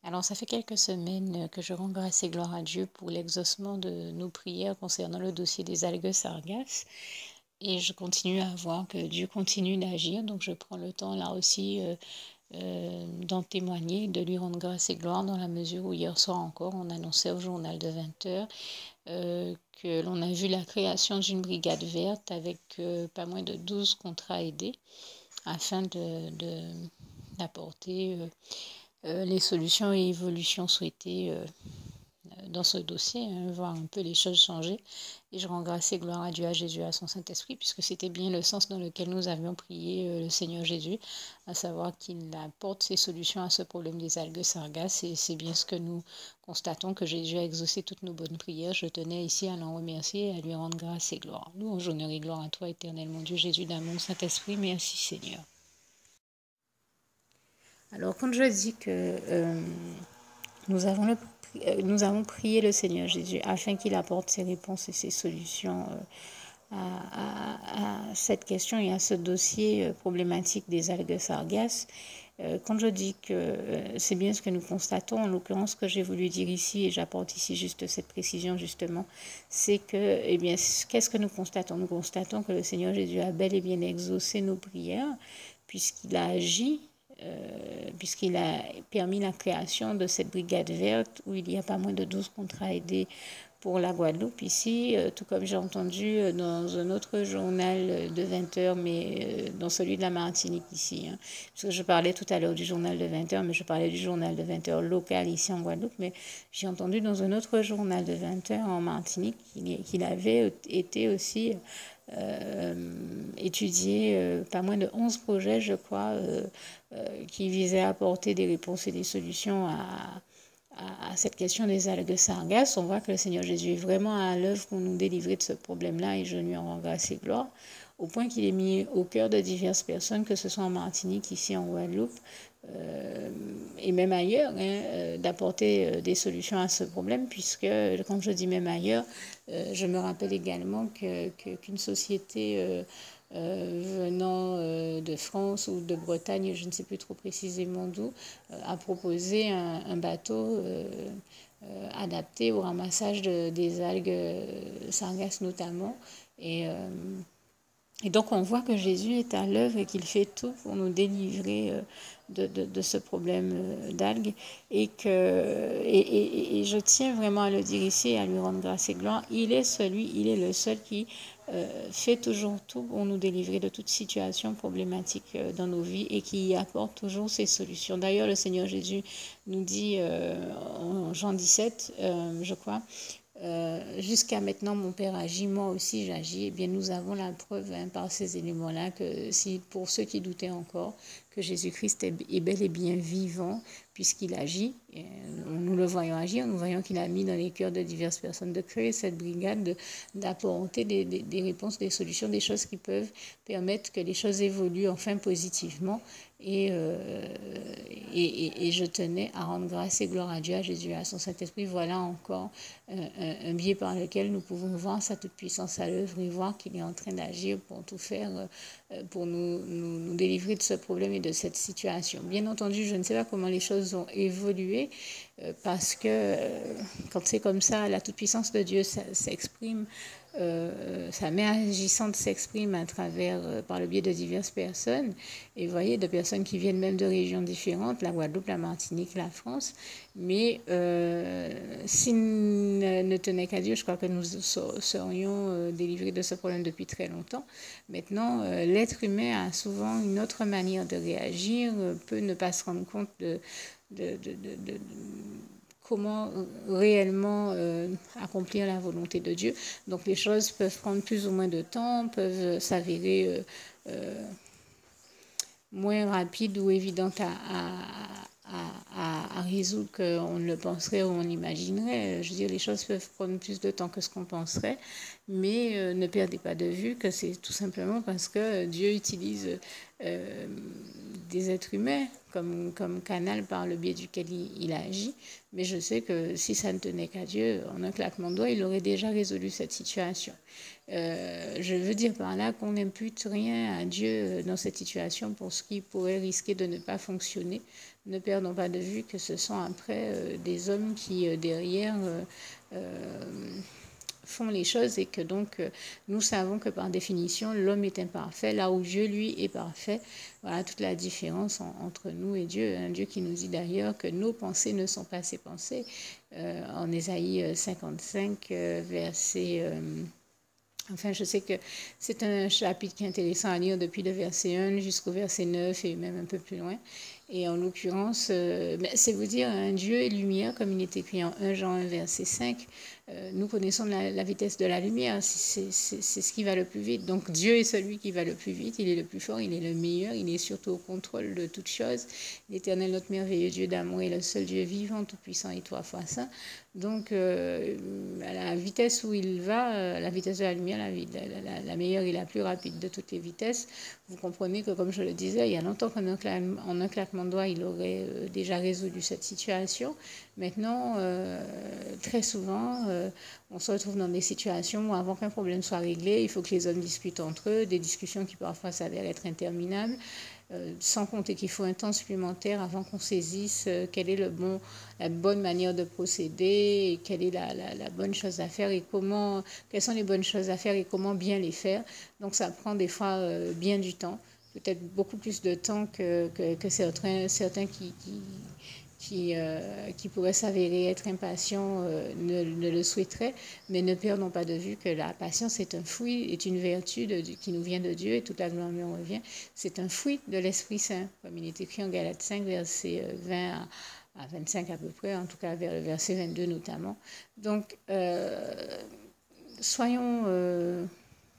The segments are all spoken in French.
Alors, ça fait quelques semaines que je rends grâce et gloire à Dieu pour l'exaucement de nos prières concernant le dossier des algues sargasses. Et je continue à voir que Dieu continue d'agir. Donc, je prends le temps là aussi d'en témoigner, de lui rendre grâce et gloire dans la mesure où hier soir encore, on annonçait au journal de 20 heures que l'on a vu la création d'une brigade verte avec pas moins de 12 contrats aidés afin d'apporter les solutions et évolutions souhaitées dans ce dossier, voir un peu les choses changer. Et je rends grâce et gloire à Dieu, à Jésus, à son Saint-Esprit, puisque c'était bien le sens dans lequel nous avions prié le Seigneur Jésus, à savoir qu'il apporte ses solutions à ce problème des algues sargasses. Et c'est bien ce que nous constatons, que Jésus a exaucé toutes nos bonnes prières. Je tenais ici à l'en remercier et à lui rendre grâce et gloire. Louange, honneur et gloire à toi, éternel mon Dieu, Jésus d'amour, Saint-Esprit. Merci Seigneur. Alors, quand je dis que nous avons prié le Seigneur Jésus afin qu'il apporte ses réponses et ses solutions à cette question et à ce dossier problématique des algues sargasses. Quand je dis que c'est bien ce que nous constatons, en l'occurrence ce que j'ai voulu dire ici, et j'apporte ici juste cette précision justement, c'est que, eh bien, qu'est-ce que nous constatons? Nous constatons que le Seigneur Jésus a bel et bien exaucé nos prières, puisqu'il a agi, puisqu'il a permis la création de cette brigade verte où il y a pas moins de 12 contrats aidés pour la Guadeloupe ici, tout comme j'ai entendu dans un autre journal de 20 heures, mais dans celui de la Martinique ici. Parce que je parlais tout à l'heure du journal de 20 heures, mais je parlais du journal de 20 heures local ici en Guadeloupe, mais j'ai entendu dans un autre journal de 20 heures en Martinique qu'il avait été aussi étudié pas moins de 11 projets, je crois, qui visaient à apporter des réponses et des solutions à cette question des algues sargasses. On voit que le Seigneur Jésus est vraiment à l'œuvre pour nous délivrer de ce problème-là et je lui en rends grâce et gloire, au point qu'il est mis au cœur de diverses personnes, que ce soit en Martinique, ici en Guadeloupe, et même ailleurs, d'apporter des solutions à ce problème, puisque, quand je dis même ailleurs, je me rappelle également qu'une société venant de France ou de Bretagne, je ne sais plus trop précisément d'où, a proposé un bateau adapté au ramassage des algues sargasses notamment. Et donc on voit que Jésus est à l'œuvre et qu'il fait tout pour nous délivrer de ce problème d'algues et je tiens vraiment à le dire ici et à lui rendre grâce et gloire. Il est le seul qui fait toujours tout pour nous délivrer de toute situation problématique dans nos vies et qui apporte toujours ses solutions. D'ailleurs, le Seigneur Jésus nous dit en Jean 17, je crois, jusqu'à maintenant, mon Père agit, moi aussi j'agis. Eh bien, nous avons la preuve par ces éléments-là que si pour ceux qui doutaient encore, que Jésus-Christ est bel et bien vivant puisqu'il agit. Et nous le voyons agir, nous voyons qu'il a mis dans les cœurs de diverses personnes de créer cette brigade, d'apporter des réponses, des solutions, des choses qui peuvent permettre que les choses évoluent enfin positivement. Et je tenais à rendre grâce et gloire à Dieu, à Jésus, à son Saint-Esprit. Voilà encore un biais par lequel nous pouvons voir sa toute-puissance à l'œuvre et voir qu'il est en train d'agir pour tout faire, pour nous délivrer de ce problème et de cette situation. Bien entendu, je ne sais pas comment les choses ont évolué, parce que quand c'est comme ça, la toute-puissance de Dieu s'exprime, sa main agissante s'exprime à travers, par le biais de diverses personnes, et vous voyez, de personnes qui viennent même de régions différentes, la Guadeloupe, la Martinique, la France, mais s'il ne tenait qu'à Dieu, je crois que nous serions délivrés de ce problème depuis très longtemps. Maintenant, l'être humain a souvent une autre manière de réagir, peut ne pas se rendre compte de comment réellement accomplir la volonté de Dieu. Donc les choses peuvent prendre plus ou moins de temps, peuvent s'avérer moins rapides ou évidentes à résoudre qu'on ne le penserait ou on l'imaginerait. Je veux dire, les choses peuvent prendre plus de temps que ce qu'on penserait, mais ne perdez pas de vue que c'est tout simplement parce que Dieu utilise des êtres humains comme canal par le biais duquel il agit. Mais je sais que si ça ne tenait qu'à Dieu, en un claquement de doigts, il aurait déjà résolu cette situation. Je veux dire par là qu'on n'impute rien à Dieu dans cette situation pour ce qui pourrait risquer de ne pas fonctionner. Ne perdons pas de vue que ce sont après des hommes qui, derrière, font les choses et que donc nous savons que par définition l'homme est imparfait là où Dieu lui est parfait. Voilà toute la différence entre nous et Dieu, un Dieu qui nous dit d'ailleurs que nos pensées ne sont pas ses pensées, en Ésaïe 55 verset enfin, je sais que c'est un chapitre qui est intéressant à lire depuis le verset 1 jusqu'au verset 9 et même un peu plus loin. Et en l'occurrence, c'est vous dire, un Dieu est lumière, comme il est écrit en 1 Jean 1, verset 5. Nous connaissons la vitesse de la lumière, c'est ce qui va le plus vite. Donc Dieu est celui qui va le plus vite, il est le plus fort, il est le meilleur, il est surtout au contrôle de toutes choses. L'Éternel, notre merveilleux Dieu d'amour, est le seul Dieu vivant, tout-puissant et 3 fois saint. Donc à la vitesse où il va, la vitesse de la lumière, la meilleure et la plus rapide de toutes les vitesses, vous comprenez que, comme je le disais, il y a longtemps qu'en un claquement de doigts, il aurait déjà résolu cette situation. Maintenant, très souvent, on se retrouve dans des situations où, avant qu'un problème soit réglé, il faut que les hommes discutent entre eux, des discussions qui parfois s'avèrent être interminables, sans compter qu'il faut un temps supplémentaire avant qu'on saisisse quelle est la bonne manière de procéder, et quelle est la bonne chose à faire et quelles sont les bonnes choses à faire et comment bien les faire. Donc ça prend des fois bien du temps, peut-être beaucoup plus de temps que certains qui pourraient s'avérer être impatients ne le souhaiteraient, mais ne perdons pas de vue que la patience est un fruit, est une vertu qui nous vient de Dieu et toute la gloire lui en revient. C'est un fruit de l'Esprit Saint, comme il est écrit en Galates 5, verset 20 à 25 à peu près, en tout cas vers le verset 22 notamment. Donc, soyons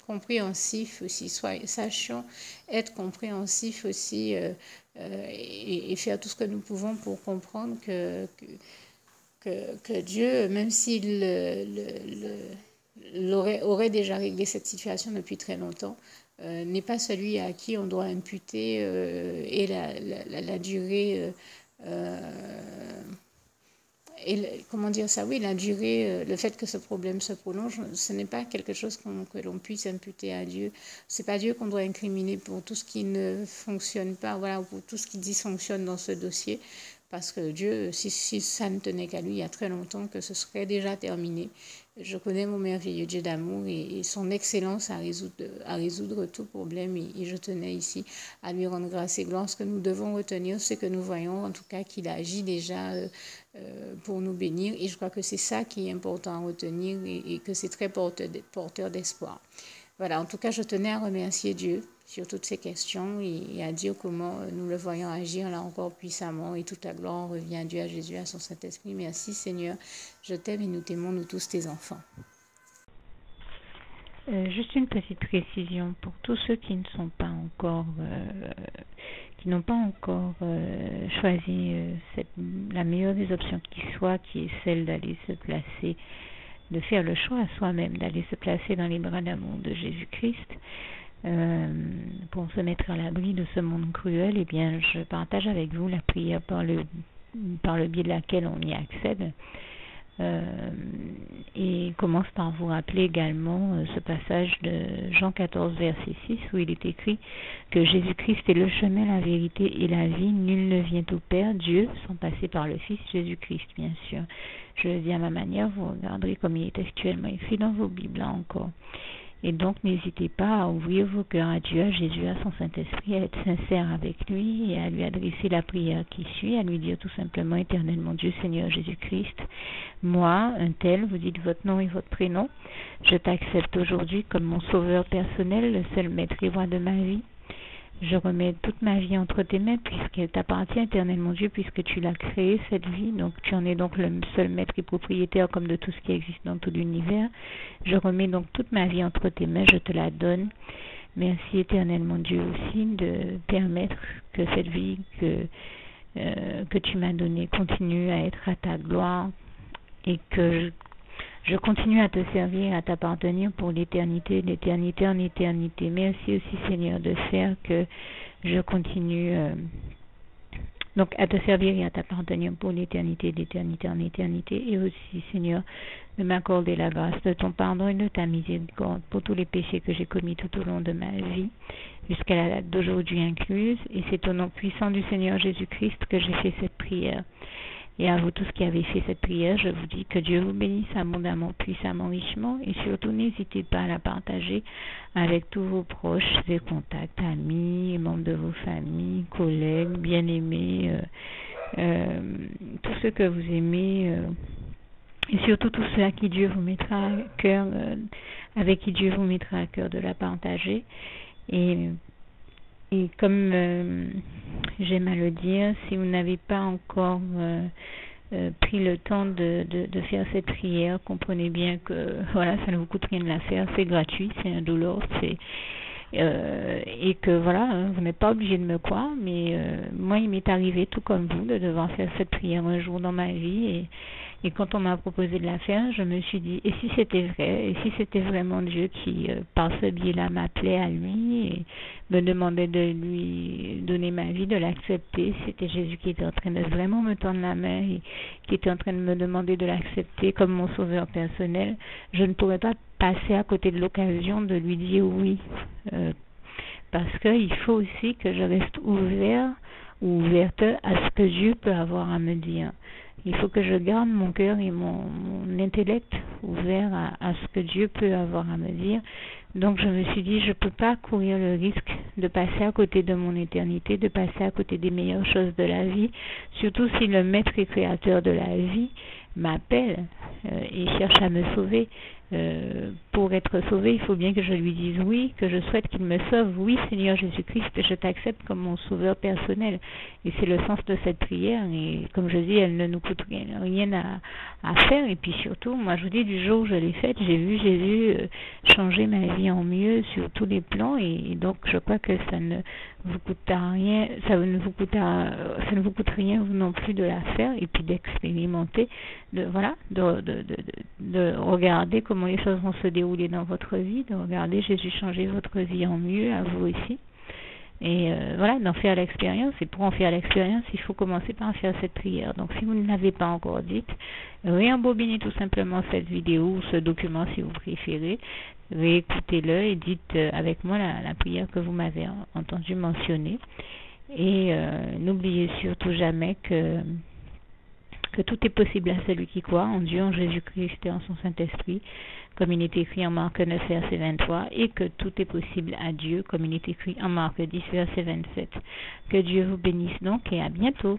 compréhensifs aussi, sachions être compréhensifs aussi et faire tout ce que nous pouvons pour comprendre que Dieu, même s'il aurait déjà réglé cette situation depuis très longtemps, n'est pas celui à qui on doit imputer et la durée comment dire ça, oui, la durée, le fait que ce problème se prolonge, ce n'est pas quelque chose que l'on puisse imputer à Dieu. C'est pas Dieu qu'on doit incriminer pour tout ce qui ne fonctionne pas, voilà, pour tout ce qui dysfonctionne dans ce dossier, parce que Dieu, si ça ne tenait qu'à lui, il y a très longtemps que ce serait déjà terminé. Je connais mon merveilleux Dieu d'amour et son excellence à résoudre tout problème, et je tenais ici à lui rendre grâce et gloire. Ce que nous devons retenir, c'est que nous voyons en tout cas qu'il agit déjà pour nous bénir, et je crois que c'est ça qui est important à retenir et que c'est très porteur d'espoir. Voilà, en tout cas, je tenais à remercier Dieu sur toutes ces questions et à dire comment nous le voyons agir là encore puissamment, et toute la gloire revient à Dieu, à Jésus, à son Saint-Esprit. Merci Seigneur, je t'aime et nous t'aimons, nous tous tes enfants. Juste une petite précision pour tous ceux qui ne sont pas encore, qui n'ont pas encore choisi la meilleure des options qui soit, qui est celle d'aller se placer, de faire le choix à soi-même, d'aller se placer dans les bras d'amour de Jésus-Christ, pour se mettre à l'abri de ce monde cruel. Eh bien, je partage avec vous la prière par le biais de laquelle on y accède. Et commence par vous rappeler également ce passage de Jean 14 verset 6 où il est écrit que Jésus-Christ est le chemin, la vérité et la vie. Nul ne vient au Père, Dieu, sans passer par le Fils Jésus-Christ, bien sûr. Je le dis à ma manière, vous regarderez comme il est actuellement écrit dans vos Bibles là encore. Et donc, n'hésitez pas à ouvrir vos cœurs à Dieu, à Jésus, à son Saint-Esprit, à être sincère avec lui et à lui adresser la prière qui suit, à lui dire tout simplement: Éternel mon Dieu, Seigneur Jésus-Christ, moi, un tel, vous dites votre nom et votre prénom, je t'accepte aujourd'hui comme mon sauveur personnel, le seul maître et roi de ma vie. Je remets toute ma vie entre tes mains puisqu'elle t'appartient, éternel mon Dieu, puisque tu l'as créée, cette vie. Donc tu en es donc le seul maître et propriétaire comme de tout ce qui existe dans tout l'univers. Je remets donc toute ma vie entre tes mains, je te la donne. Merci, éternel mon Dieu, aussi de permettre que cette vie que tu m'as donnée continue à être à ta gloire et que je continue à te servir, à t'appartenir pour l'éternité, d'éternité en éternité. Merci aussi, Seigneur, de faire que je continue donc à te servir et à t'appartenir pour l'éternité, d'éternité en éternité, et aussi, Seigneur, de m'accorder la grâce de ton pardon et de ta miséricorde pour tous les péchés que j'ai commis tout au long de ma vie, jusqu'à la date d'aujourd'hui incluse, et c'est au nom puissant du Seigneur Jésus-Christ que j'ai fait cette prière. Et à vous tous qui avez fait cette prière, je vous dis que Dieu vous bénisse abondamment, puissamment, richement, et surtout n'hésitez pas à la partager avec tous vos proches et contacts, amis, membres de vos familles, collègues, bien-aimés, tous ceux que vous aimez, et surtout tous ceux à qui Dieu vous mettra à cœur, avec qui Dieu vous mettra à cœur de la partager. Et comme j'aime à le dire, si vous n'avez pas encore pris le temps de faire cette prière, comprenez bien que voilà, ça ne vous coûte rien de la faire, c'est gratuit, c'est indolore, et que voilà, vous n'êtes pas obligé de me croire, mais moi il m'est arrivé tout comme vous de devoir faire cette prière un jour dans ma vie, et quand on m'a proposé de la faire, je me suis dit, et si c'était vrai, et si c'était vraiment Dieu qui, par ce biais-là, m'appelait à lui et me demandait de lui donner ma vie, de l'accepter, c'était Jésus qui était en train de vraiment me tendre la main et qui était en train de me demander de l'accepter comme mon sauveur personnel, je ne pourrais pas passer à côté de l'occasion de lui dire oui, parce qu'il faut aussi que je reste ouvert ou ouverte à ce que Dieu peut avoir à me dire. Il faut que je garde mon cœur et mon intellect ouvert à ce que Dieu peut avoir à me dire. Donc je me suis dit, je ne peux pas courir le risque de passer à côté de mon éternité, de passer à côté des meilleures choses de la vie, surtout si le maître et créateur de la vie m'appelle et cherche à me sauver. Pour être sauvé, il faut bien que je lui dise oui, que je souhaite qu'il me sauve. Oui, Seigneur Jésus-Christ, je t'accepte comme mon sauveur personnel. Et c'est le sens de cette prière. Et comme je dis, elle ne nous coûte rien à faire. Et puis surtout, moi je vous dis, du jour où je l'ai faite, j'ai vu Jésus changer ma vie en mieux sur tous les plans. Et donc je crois que ça ne vous coûtera rien, ça ne vous coûte rien vous non plus de la faire et puis d'expérimenter, de regarder comment les choses vont se dérouler dans votre vie, de regarder Jésus changer votre vie en mieux, à vous aussi. Et voilà, d'en faire l'expérience. Et pour en faire l'expérience, il faut commencer par faire cette prière. Donc si vous ne l'avez pas encore dite, réembobinez tout simplement cette vidéo ou ce document si vous préférez, réécoutez-le et dites avec moi la prière que vous m'avez entendu mentionner. Et n'oubliez surtout jamais que tout est possible à celui qui croit en Dieu, en Jésus-Christ et en son Saint-Esprit, comme il est écrit en Marc 9, verset 23, et que tout est possible à Dieu, comme il est écrit en Marc 10, verset 27. Que Dieu vous bénisse donc et à bientôt.